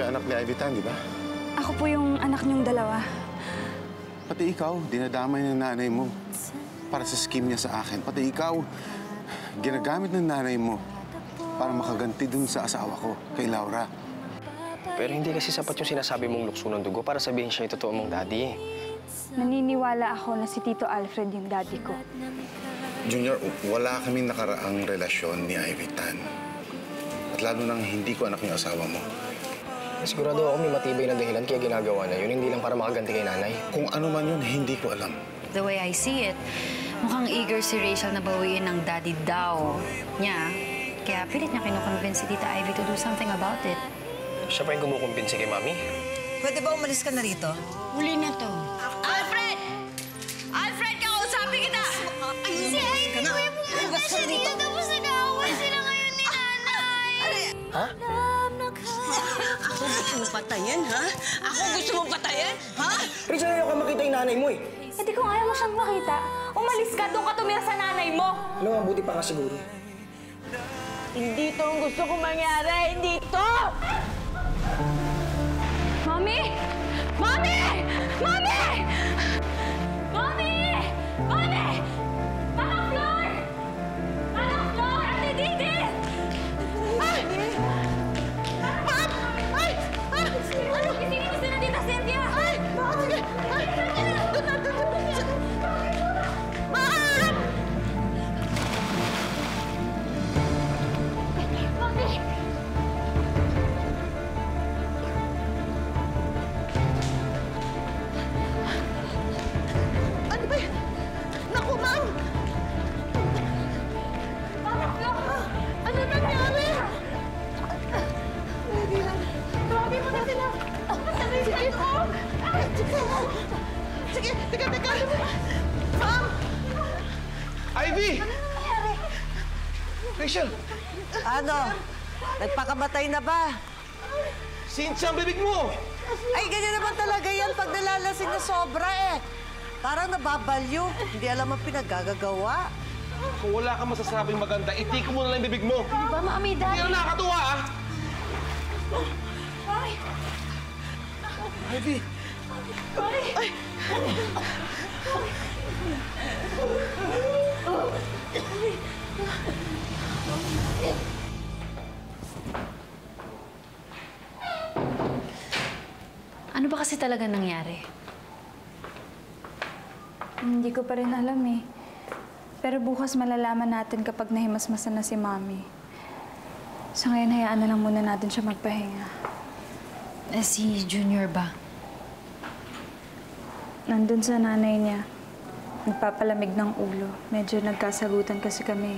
na anak ni Ivy Tan, di ba? Ako po yung anak niyong dalawa. Pati ikaw, dinadamay ng nanay mo para sa scheme niya sa akin. Pati ikaw, ginagamit ng nanay mo para makaganti dun sa asawa ko, kay Laura. Pero hindi kasi sapat yung sinasabi mong lukso ng dugo para sabihin siya yung totoo mong daddy. Naniniwala ako na si Tito Alfred yung daddy ko. Junior, wala kaming nakaraang relasyon ni Ivy Tan. At lalo nang hindi ko anak yung asawa mo. Sigurado ako may matibay na dahilan kaya ginagawa na yun, hindi lang para makaganti kay nanay. Kung ano man yun, hindi ko alam. The way I see it, mukhang eager si Rachel na bawiin ng daddy daw niya. Kaya pilit niya kinukonvince si Tita Ivy to do something about it. Siya pa yung kumukumbinsi kay Mami? Pwede ba umalis ka na rito? Huli na to. Alfred! Alfred, kausapin kita! Si Ivy, kuya pumunta siya dito tapos nag-aaway sila ngayon ni nanay. Ha? Ako gusto mong patayin, ha? Ako gusto mong patayin, ha? Rachel, ayaw ka makita yung nanay mo eh. Eh di kung ayaw mo siyang makita, umalis ka, doon ka tumira sa nanay mo. Alam mo, buti pa nga siguro. Hindi to ang gusto kong mangyari, hindi to! Mami! Mami! Mami! Mami! Mami! Manang Flor! Manang Flor! Ate Didi! Ay! Ma'am! Ay! Ano? Gisingin gusto na Tita Cynthia! Ay! Sige! Ay! Doon na! Ma'am! Mami! Ano ba yan? Naku, ma'am! Manang Flor! Ano nangyari? Hindi lang. Grabe mo na sila. Sige po! Sige, teka! Ma'am! Ivy! Rachel! Ano? Nagpakamatay na ba? Cynthia, ang bibig mo! Ay, ganyan naman talaga yan pag nalalasing na sobra eh. Parang nababalyo. Hindi alam ang pinaggagawa. Kung wala kang masasabing maganda, itik mo na lang yung bibig mo. Di ba, Mami, Hindi Daddy? na nakakatuwa, ah! Ay! Ivy! Ay! Ano ba kasi talaga nangyari? Hindi ko pa rin alam eh. Pero bukas malalaman natin kapag nahimasmasan na si Mami. Sa ngayon, hayaan na lang muna natin siya magpahinga. Si Junior ba? Nandun sa nanay niya. Nagpapalamig ng ulo. Medyo nagkasagutan kasi kami.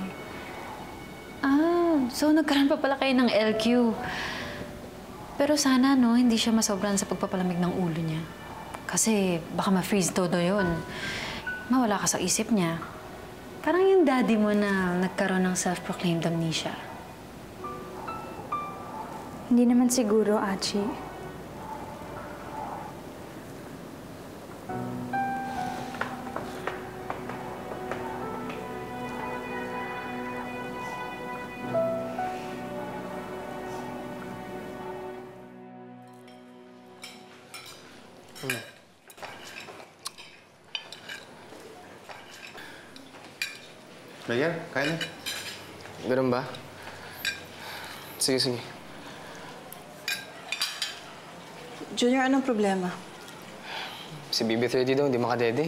Ah, so nagkaroon pa pala kayo ng LQ. Pero sana, no, hindi siya masobran sa pagpapalamig ng ulo niya. Kasi baka ma-freeze todo yun. Mawala ka sa isip niya. Parang yung daddy mo na nagkaroon ng self-proclaimed amnesia. Hindi naman siguro, Achi. Mayan, kain na. Ganun ba? Sige. Junior, anong problema? Si BB30 daw, hindi makadede.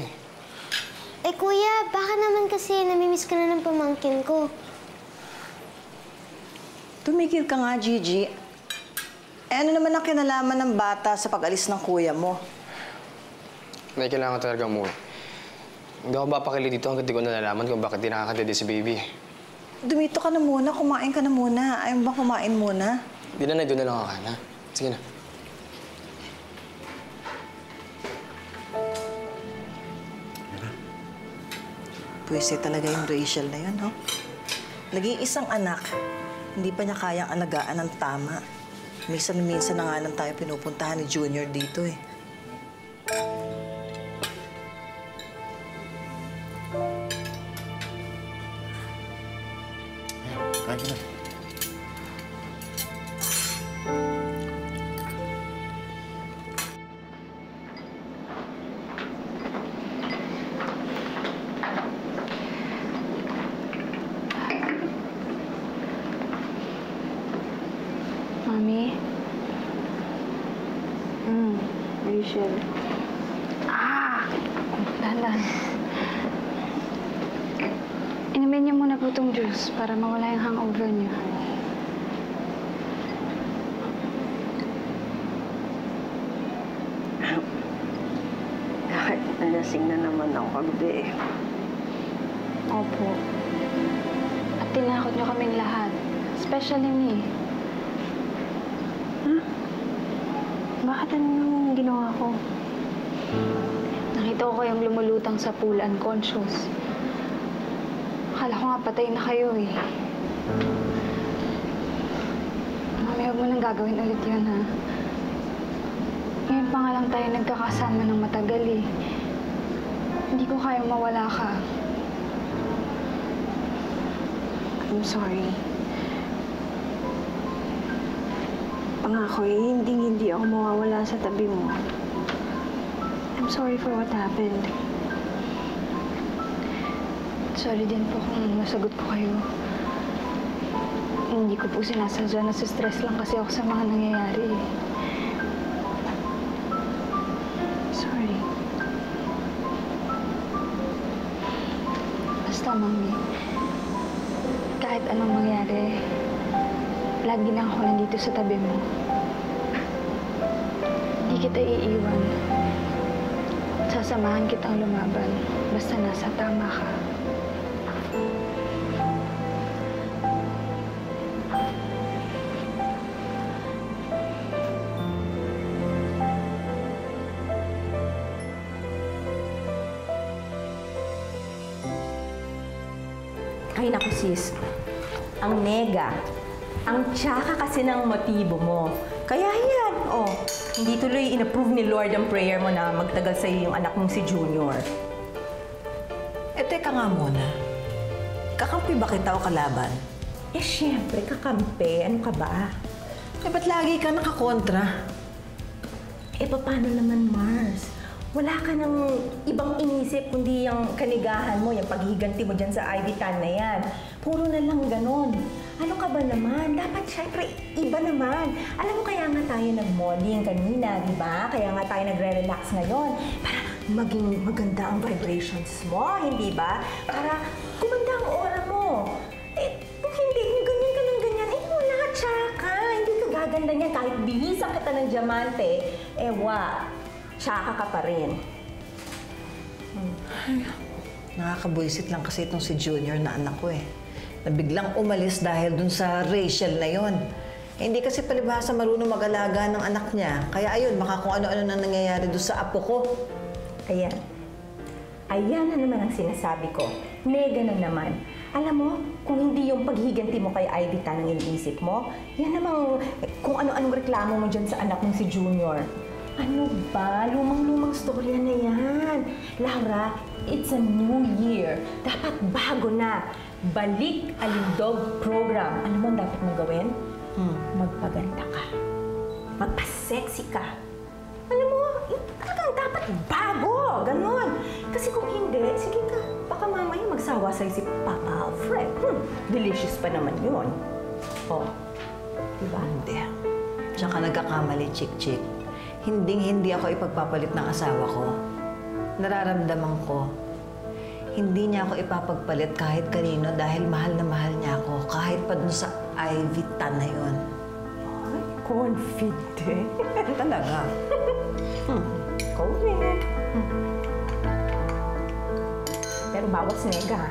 Eh, kuya, baka naman kasi namimiss ka na ng pamangkin ko. Tumigil ka nga, Gigi. Eh, ano naman ang kinalaman ng bata sa pag-alis ng kuya mo? May kailangan talaga umuwi. Hindi ako papakili dito hanggang di ko nalalaman kung bakit di nakakadede si baby. Dumito ka na muna, kumain ka na muna. Ayaw mo ba kumain muna? Di na, doon na lang ako, ha? Sige na. Pwese talaga yung Rachel na yun, no? Nag-iisang anak, hindi pa niya kayang alagaan ng tama. Minsan-minsan na nga lang tayo pinupuntahan ni Junior dito, eh. Kain na. Rachel. Dahan-dahan. Inumin niyo muna po itong juice para mawala yung hangover niyo. Kahit nalasing na naman ako kagabi. Opo. At tinakot niyo kaming lahat. Especially me. Bakit anong ginawa ko? Nakita ko kayong lumulutang sa pool unconscious. Akala ko nga patay na kayo eh. Mami, huwag mo nang gagawin ulit yun, ha? Ngayon pa nga lang tayo nagkakasama ng matagal eh. Hindi ko kaya mawala ka. I'm sorry. Pangako eh, hindi ako mawawala sa tabi mo. I'm sorry for what happened. Sorry din po kung nasagot ko kayo. Hindi ko po sinasadya, nasa-stress lang kasi ako sa mga nangyayari. Sorry. Basta, Mami, kahit anong mangyari, lagi lang ako nandito sa tabi mo. Hindi kita iiwan. Sasamahan kitang lumaban, basta nasa tama ka. Ay, naku sis. Ang nega. Ang tsaka kasi ng motibo mo. Kaya yan, hindi tuloy in-approve ni Lord ang prayer mo na magtagal sa'yo yung anak mong si Junior. Eh, teka nga muna. Kakampi ba kita o kalaban? Eh, syempre, kakampi. Ano ka ba? Eh, ba't lagi ka nakakontra? Eh, paano naman, Mars? Wala ka nang ibang inisip kundi yung kanigahan mo, yung paghiganti mo dyan sa Ivy Tan na yan. Puro na lang ganon. Ano ka ba naman? Dapat syempre iba naman. Alam mo kaya nga tayo nag-modeling kanina, di ba? Kaya nga tayo nagre-relax ngayon. Para maging maganda ang vibrations mo, hindi ba? Para kumanda ang aura mo. Eh, kung hindi, ganyan ka ng ganyan, eh wala, tsaka. Hindi ka gaganda niyan kahit bihisan kita ng diamante. Tsaka ka pa rin. Nakakabwisit lang kasi itong si Junior na anak ko eh. Na biglang umalis dahil dun sa Rachel na yon. Hindi kasi palibhasa marunong mag-alaga ng anak niya. Kaya ayun, baka kung ano-ano na nangyayari dun sa apo ko. Ayan. Ayan na naman ang sinasabi ko. Nega na naman. Alam mo, kung hindi yung paghiganti mo kay Ivy Tan ang iniisip mo, yan namang kung ano-anong reklamo mo dyan sa anak mong si Junior. Ano ba? Lumang-lumang storya na yan. Laura, it's a new year. Dapat bago na. Balik Alindog program. Ano mo ang dapat mong gawin? Magpaganda ka. Magpa-sexy ka. Alam mo, talagang dapat bago. Ganon. Kasi kung hindi, sige ka. Baka mamaya magsawa sa'yo si Papa Alfred. Delicious pa naman yun. Diba? Hindi. Tsaka nagkakamali, Chick-Chick. Hinding-hindi ako ipagpapalit ng asawa ko. Nararamdaman ko, hindi niya ako ipapagpalit kahit kanino dahil mahal na mahal niya ako, kahit pa dun sa Ivy Tan na yun. Ay, confident. Talaga. Correct. Pero bawas nega.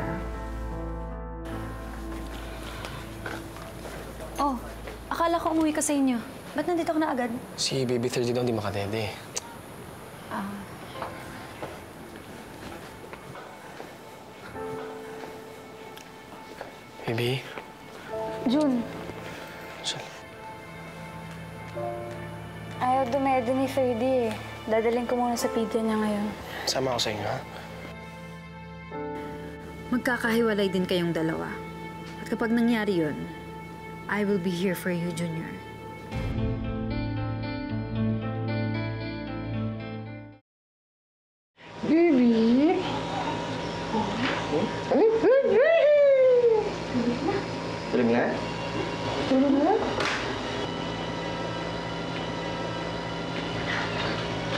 Oh, akala ko umuwi ka sa inyo. Ba't nandito ka na agad? Si Baby Thursday daw hindi makatede. Baby? Jun, Saan? ayaw dumede ni Ferdy eh. Dadaling ko muna sa pizza niya ngayon. Sama ako sa inyo, ha? Magkakahiwalay din kayong dalawa. At kapag nangyari yun, I will be here for you, Junior. Baby! Tulog na? Tulog na?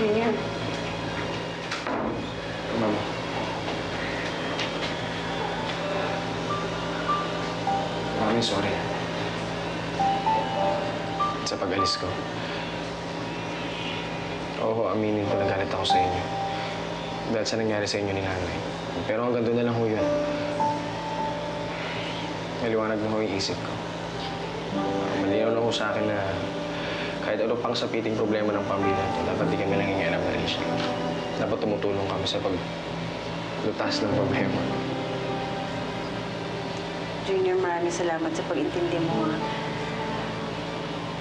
Junior. Mama. Mami, sorry. Sa pag-alis ko. Oo, aminin ko, nagalit ako sa inyo. Dahil sa nangyari sa inyo ni nanay. Pero hanggang doon na lang ho yun. Maliwanag na ho yung isip ko. Malinaw na ho sa akin na kahit ano pang sapiting problema ng pamilya ito, dapat di kami nangingialam na relation. Dapat tumutulong kami sa paglutas ng problema. Junior, maraming salamat sa pag-intindi mo.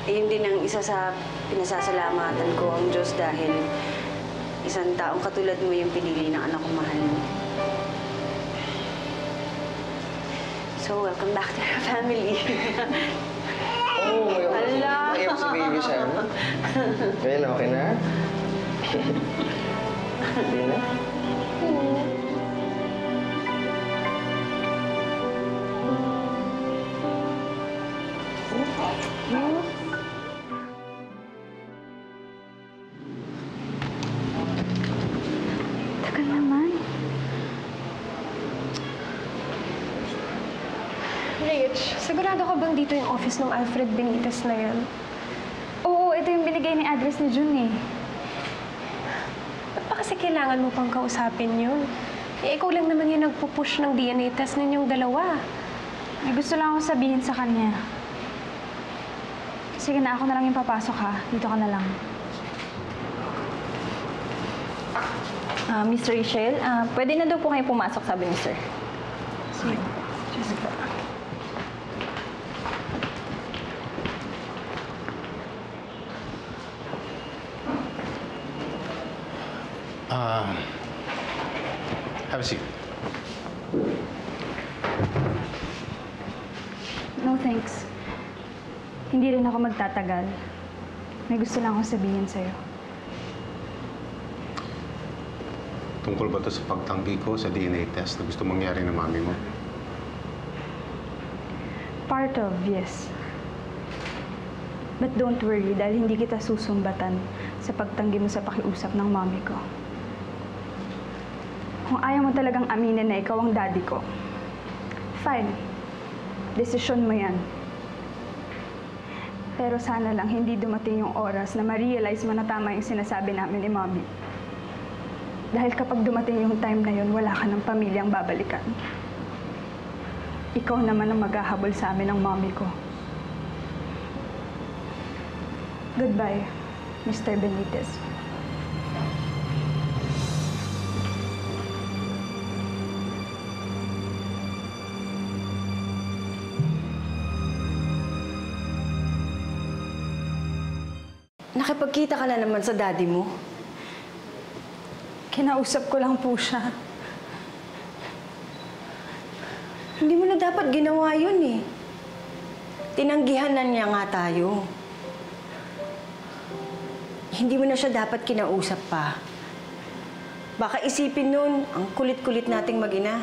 Yun din ang isa sa pinasasalamatan ko ang Diyos dahil isang taong katulad mo yung pinili ng anak kong mahal. So, welcome back to our family. Oh, ayaw si baby siya. Ngayon, okay na? Okay na? Tagal naman. Rich, sigurado ka bang dito yung office ng Alfred Benitez na yan? Oo, ito yung binigay ni address ni Jun eh. Ba't ba kasi kailangan mo pang kausapin yun? Eh, ikaw lang naman yung nagpupush ng DNA test ninyong dalawa. May gusto lang ako sabihin sa kanya. Sige na, ako na lang yung papasok ha. Dito ka na lang. Miss Rachel, pwede na daw po kayo pumasok, sabi ni Sir. Sige. Sige. Have a seat. No thanks. Hindi rin ako magtatagal. May gusto lang akong sabihin sa'yo. Tungkol ba ito sa pagtanggi ko sa DNA test na gusto mangyari ng mami mo? Part of, yes. But don't worry dahil hindi kita susumbatan sa pagtanggi mo sa pakiusap ng mami ko. Kung ayaw mo talagang aminin na ikaw ang daddy ko, fine. Desisyon mo yan. Pero sana lang hindi dumating yung oras na ma-realize mo na tama yung sinasabi namin ni Mommy. Dahil kapag dumating yung time na yun, wala ka ng pamilyang babalikan. Ikaw naman ang maghahabol sa amin ng Mommy ko. Goodbye, Mr. Benitez. Nakipagkita ka na naman sa daddy mo. Kinausap ko lang po siya. Hindi mo na dapat ginawa yun eh. Tinanggihan na niya nga tayo. Hindi mo na siya dapat kinausap pa. Baka isipin nun, ang kulit-kulit nating mag-ina.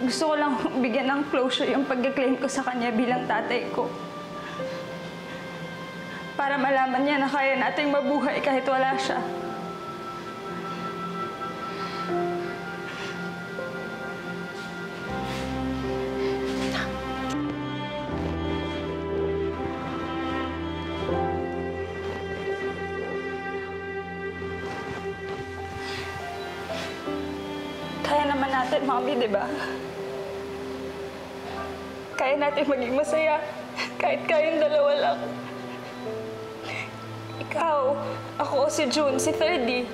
Gusto ko lang bigyan ng closure yung pag-claim ko sa kanya bilang tatay ko. Para malaman niya na kaya nating mabuhay kahit wala siya. Kaya naman natin, Mommy, di ba? Kaya natin maging masaya kahit kayong dalawa lang. Ikaw, ako, si June, si Thirdy.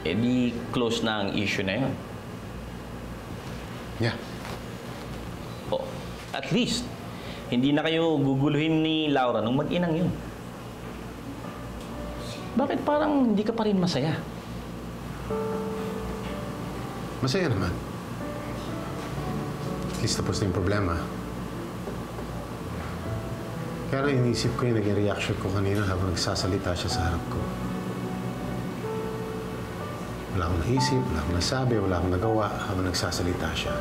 Eh di close na ang issue na yun. Yeah. Oh, at least, hindi na kayo guguluhin ni Laura nung mag-inang yun. Bakit parang hindi ka pa rin masaya? Masaya naman. At least tapos na yung problema. Pero inisip ko yung naging reaction ko kanina habang nagsasalita siya sa harap ko. Wala akong naisip, wala akong nasabi, wala akong nagawa habang nagsasalita siya.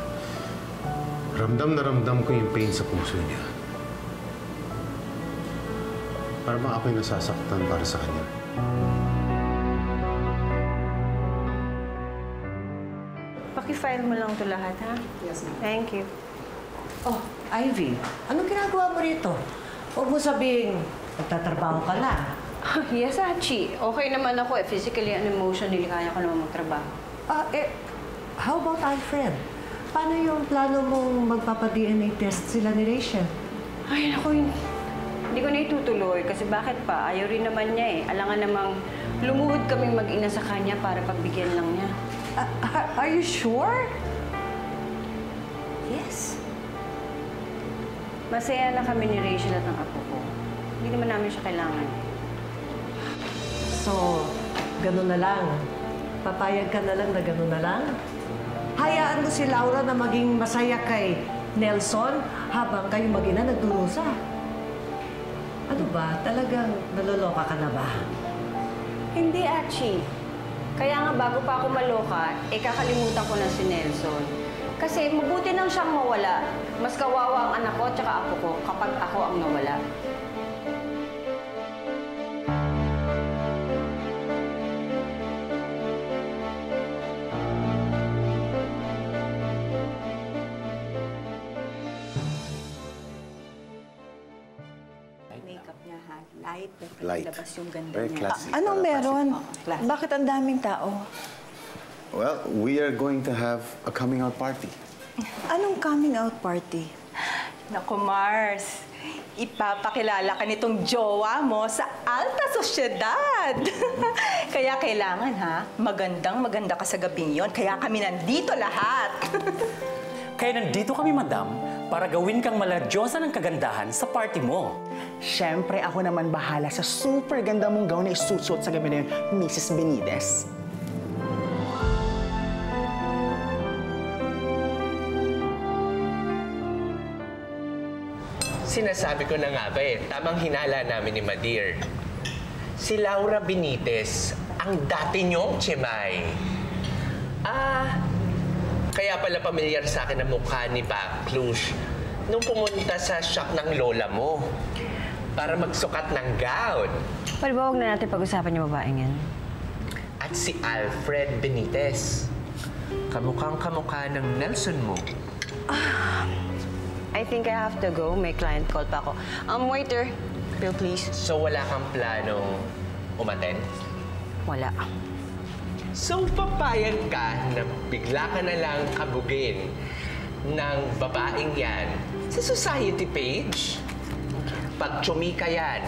Ramdam na ramdam ko yung pain sa puso niya. Para bang ako'y nasasaktan para sa kanya. Paki-file mo lang ito lahat, ha? Yes, ma'am. Thank you. Oh, Ivy, anong ginagawa mo rito? Huwag mo sabihing nagtatrabaho ka lang. Yes, Hachi. Okay naman ako eh. Physically and emotionally, kaya ko naman magtrabaho. How about Alfred? Paano yung plano mong magpapa-DNA test sila ni Rachel? Ay, naku, hindi ko na itutuloy. Kasi bakit pa? Ayaw rin naman niya eh. Alangan namang lumuhod kaming mag-ina sa kanya para pagbigyan lang niya. Are you sure? Yes. Masaya na kami ni Rachel at ng apo ko. Hindi naman namin siya kailangan. So, ganun na lang. Papayag ka na lang na ganun na lang? Hayaan mo si Laura na maging masaya kay Nelson habang kayo mag-ina nagdurusa. Ano ba? Talagang naloloka ka na ba? Hindi, Achi. Kaya nga bago pa ako maloka, kakalimutan ko na si Nelson. Kasi mabuti nang siyang mawala. Mas kawawa ang anak ko at saka apo ko kapag ako ang nawala. Makeup niya, ha? Light. Light. Labas yung ganda Very niya. classy. Anong meron? Classy. Bakit ang daming tao? Well, we are going to have a coming out party. Anong coming out party? Naku, Mars. Ipapakilala ka nitong jowa mo sa alta sosyedad. Kaya kailangan, ha? Magandang-maganda ka sa gabing yon. Kaya kami nandito lahat. Kaya nandito kami, madam, para gawin kang maladyosa ng kagandahan sa party mo. Siyempre, ako naman bahala sa super ganda mong gown na isusuot sa gabi na yun, Mrs. Benitez. Sinasabi ko na nga ba eh, tamang hinala namin ni Madir. Si Laura Benitez, ang dati niyong Chemay. Kaya pala pamilyar sa akin ang mukha ni Baclush nung pumunta sa shop ng lola mo para magsukat ng gown. Pwede ba huwag na natin pag-usapan yung babaeng yan? At si Alfred Benitez, kamukhang-kamukha ng Nelson mo. I think I have to go. May client call pa ako. Waiter, bill please. So wala kang planong umaten? Wala. So papayag ka na bigla ka na lang kabugin ng babaeng yan sa society page? Pag chumika yan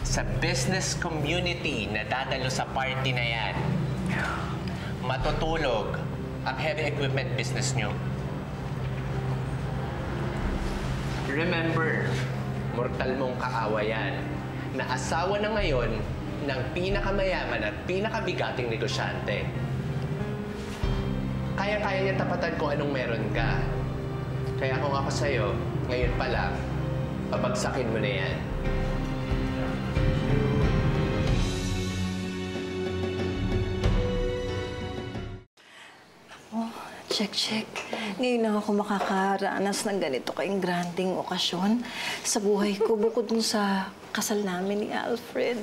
sa business community na dadalo sa party na yan, matutulog ang heavy equipment business nyo. Remember, mortal mong kaawayan na asawa na ngayon ng pinakamayaman at pinakabigating negosyante. Kaya-kaya niya tapatan kung anong meron ka. Kaya kung ako sa'yo, ngayon pa lang, pabagsakin mo na yan. Check. Ngayon lang ako makakaranas ng ganito kaing granding okasyon sa buhay ko bukod dun sa kasal namin ni Alfred.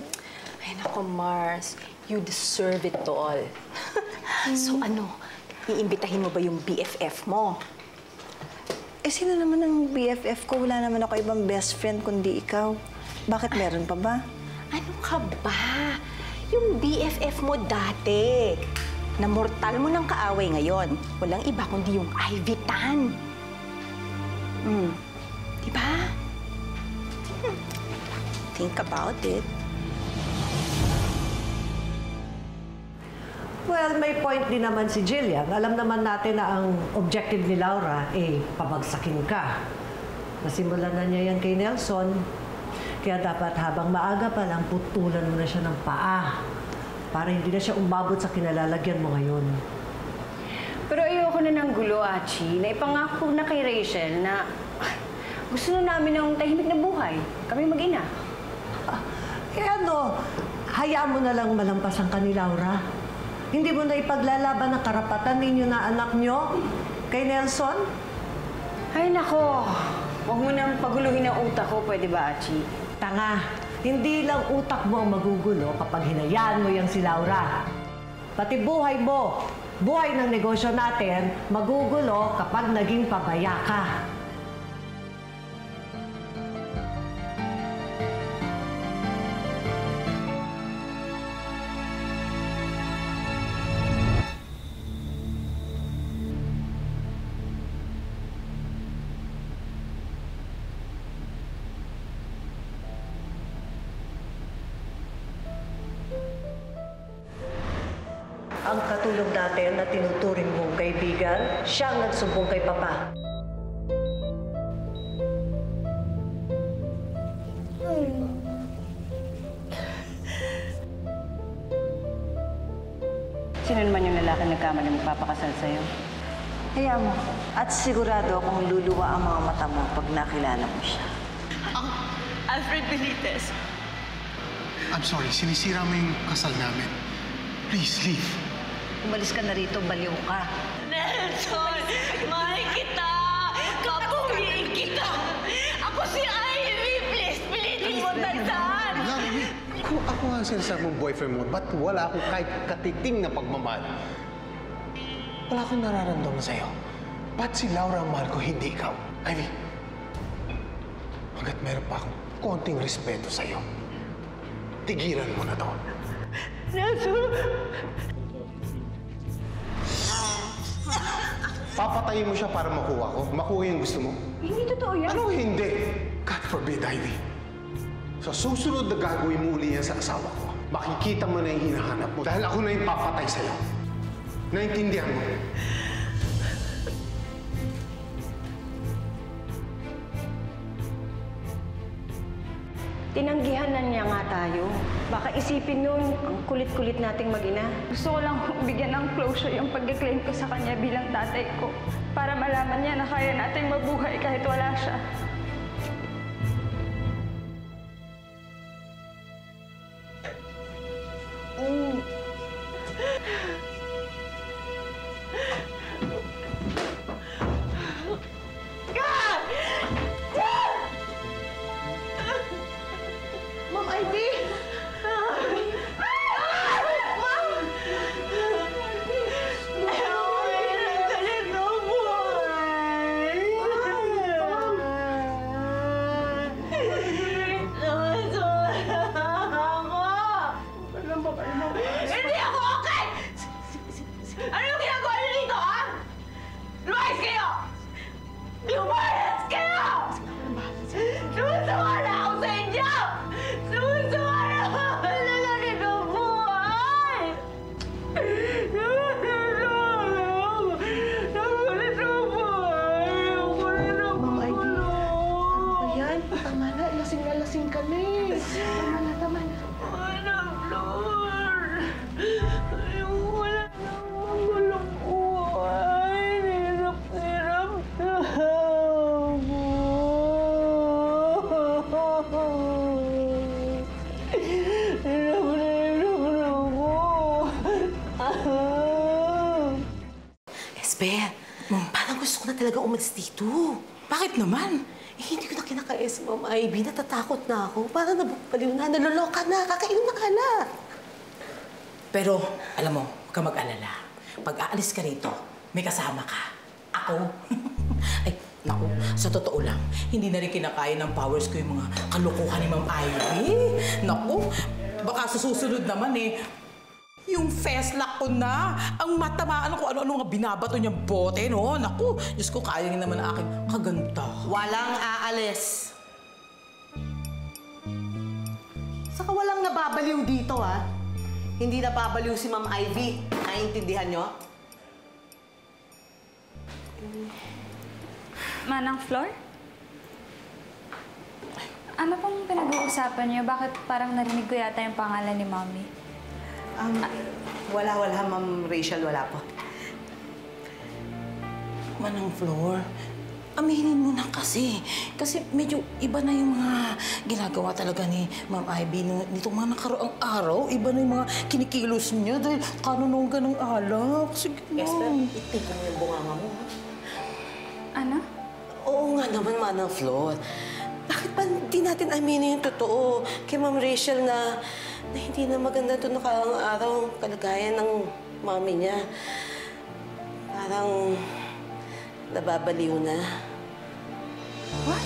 Ay, naku, Mars. You deserve it all. So ano, iimbitahin mo ba yung BFF mo? Eh, sino naman ang BFF ko? Wala naman ako ibang best friend kundi ikaw. Bakit meron pa ba? Ano ka ba? Yung BFF mo dati. Na mortal mo ng kaaway ngayon. Walang iba kundi yung Ivy Tan. Diba? Think about it. Well, may point din naman si Jillian. Alam naman natin na ang objective ni Laura, pabagsakin ka. Nasimulan na niya yan kay Nelson. Kaya dapat habang maaga pa lang, putulan mo na siya ng paa. Para hindi na siya umabot sa kinalalagyan mo ngayon. Pero ayoko na ng gulo, Achi. Naipangako na kay Rachel na Gusto na namin ng tahimik na buhay. Kami mag-ina. Hayaan mo na lang malampasan ka ni Laura. Hindi mo na ipaglalaban ang karapatan ninyo na anak nyo kay Nelson? Ay, nako. Huwag mo nang paguluhin ang utak ko, pwede ba, Achi? Tanga, hindi lang utak mo ang magugulo kapag hinayaan mo yang si Laura. Pati buhay mo, buhay ng negosyo natin, magugulo kapag naging pabaya ka. Ang katulong natin na tinuturing mong kaibigan, siyang nagsumbong kay Papa. Sino naman yung lalaki nagkamali magpapakasal sa'yo? Hayaan mo. At sigurado akong luluwa ang mga mata mo pag nakilala mo siya. Alfred Benitez. I'm sorry, sinisira mo yung kasal namin. Please, leave. Umalis ka na rito, baliw ka. Nelson! Mahal kita! Kapuliin kita! Ako si Ivy! Please, pilitin mo tandaan! Kung ako nga ang sinasabi mong boyfriend mo, ba't wala akong kahit katiting na pagmamahal? Wala akong nararamdaman sa'yo. Ba't si Laura ang mahal ko, hindi ikaw? Ivy, hanggat meron pa akong konting respeto sa'yo, tigilan mo na to. Nelson! Papatayin mo siya para makuha ko? Makuha yung gusto mo? Hindi totoo yan. Ano hindi? God forbid, Ivy. Sa susunod na gagawin mo uli yan sa asawa ko, makikita mo na yung hinahanap mo dahil ako na yung papatay sa'yo. Naintindihan mo? Tinanggihan na niya nga tayo. Baka isipin nun, ang kulit-kulit nating mag-ina. Gusto ko lang bigyan ng closure yung pag-claim ko sa kanya bilang tatay ko para malaman niya na kaya nating mabuhay kahit wala siya. Ma'am Ivy! Hindi ako okay! Ano yung ginagawa niyo dito, ha? Lumayas kayo! Lumayas kayo! Sumusama na ako sa inyo! Sumusama na ako sa lalaki ng buhay! Ma'am Ivy, ano ba yan? Tama na, lasing na lasing ka na eh. Tama na, tama na. Flor! Wala na magulong buhay. Hirap-hirap na ako. Hirap na ako. Esper, parang gusto ko na talaga umalis dito. Bakit naman? Hindi ko na kinakaya si Ma'am Ivy. Natatakot na ako. Parang nabukaliw na, naloloka na, kakainom na ka na. Pero, alam mo, huwag ka mag-alala. Pag aalis ka rito, may kasama ka. Ako. Ay, naku, sa totoo lang, hindi na rin kinakaya ng powers ko yung mga kalokohan ni Ma'am Ivy. Naku, baka sa susunod naman yung festlock ko na, ang matamaan ko ano-ano nga binabato niyang bote, no? Naku, Diyos ko, kaya niya naman ang aking kaganda. Walang aalis. Saka walang nababaliw dito, ha? Hindi nababaliw si Ma'am Ivy. Naiintindihan niyo? Manang Flor? Ano pong pinag-uusapan niyo? Bakit parang narinig ko yata yung pangalan ni Mommy? Wala, Ma'am Rachel. Wala po. Manang Flor, aminin mo na kasi. Kasi medyo iba na yung mga ginagawa talaga ni Ma'am Ivy nitong mga nakaraang araw. Iba na yung mga kinikilos niya dahil kanunugan ng alak. Sige na. Esther, itigil mo yung bunganga mo. Ano? Oo nga naman, Manang Flor. Bakit ba hindi natin aminin yung totoo kay Ma'am Rachel na hindi na maganda ito nakaraang araw kalagayan ng mami niya? Parang nababaliw na. What?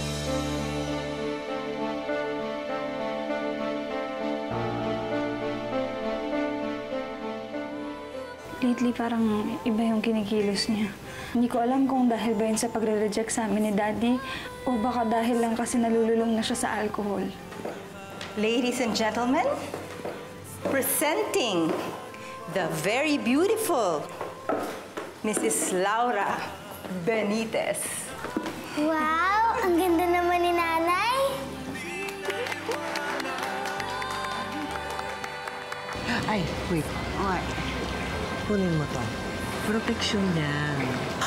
Lately, parang iba yung kinikilos niya. Hindi ko alam kung dahil ba yun sa pagre-reject sa amin ni Daddy o baka dahil lang kasi nalululong na siya sa alcohol. Ladies and gentlemen, presenting the very beautiful Mrs. Laura Benitez. Wow! Ang ganda naman ni Nanay. Ay, wait. What? Kunin mo to. Proteksyon yan.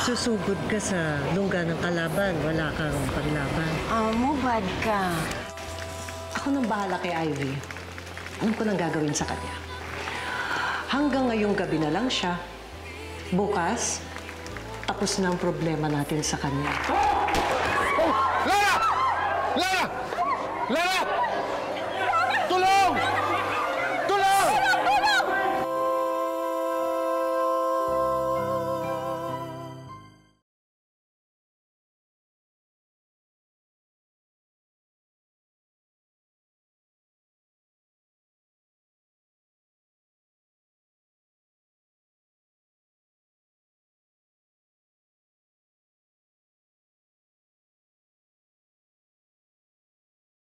Susugod ka sa lungga ng kalaban. Wala kang paglaban. Amo, bad ka. Ako nang bahala kay Ivy. Alam ko nang gagawin sa kanya. Hanggang ngayong gabi na lang siya. Bukas, tapos na ang problema natin sa kanya. Lara! Lara! Lara!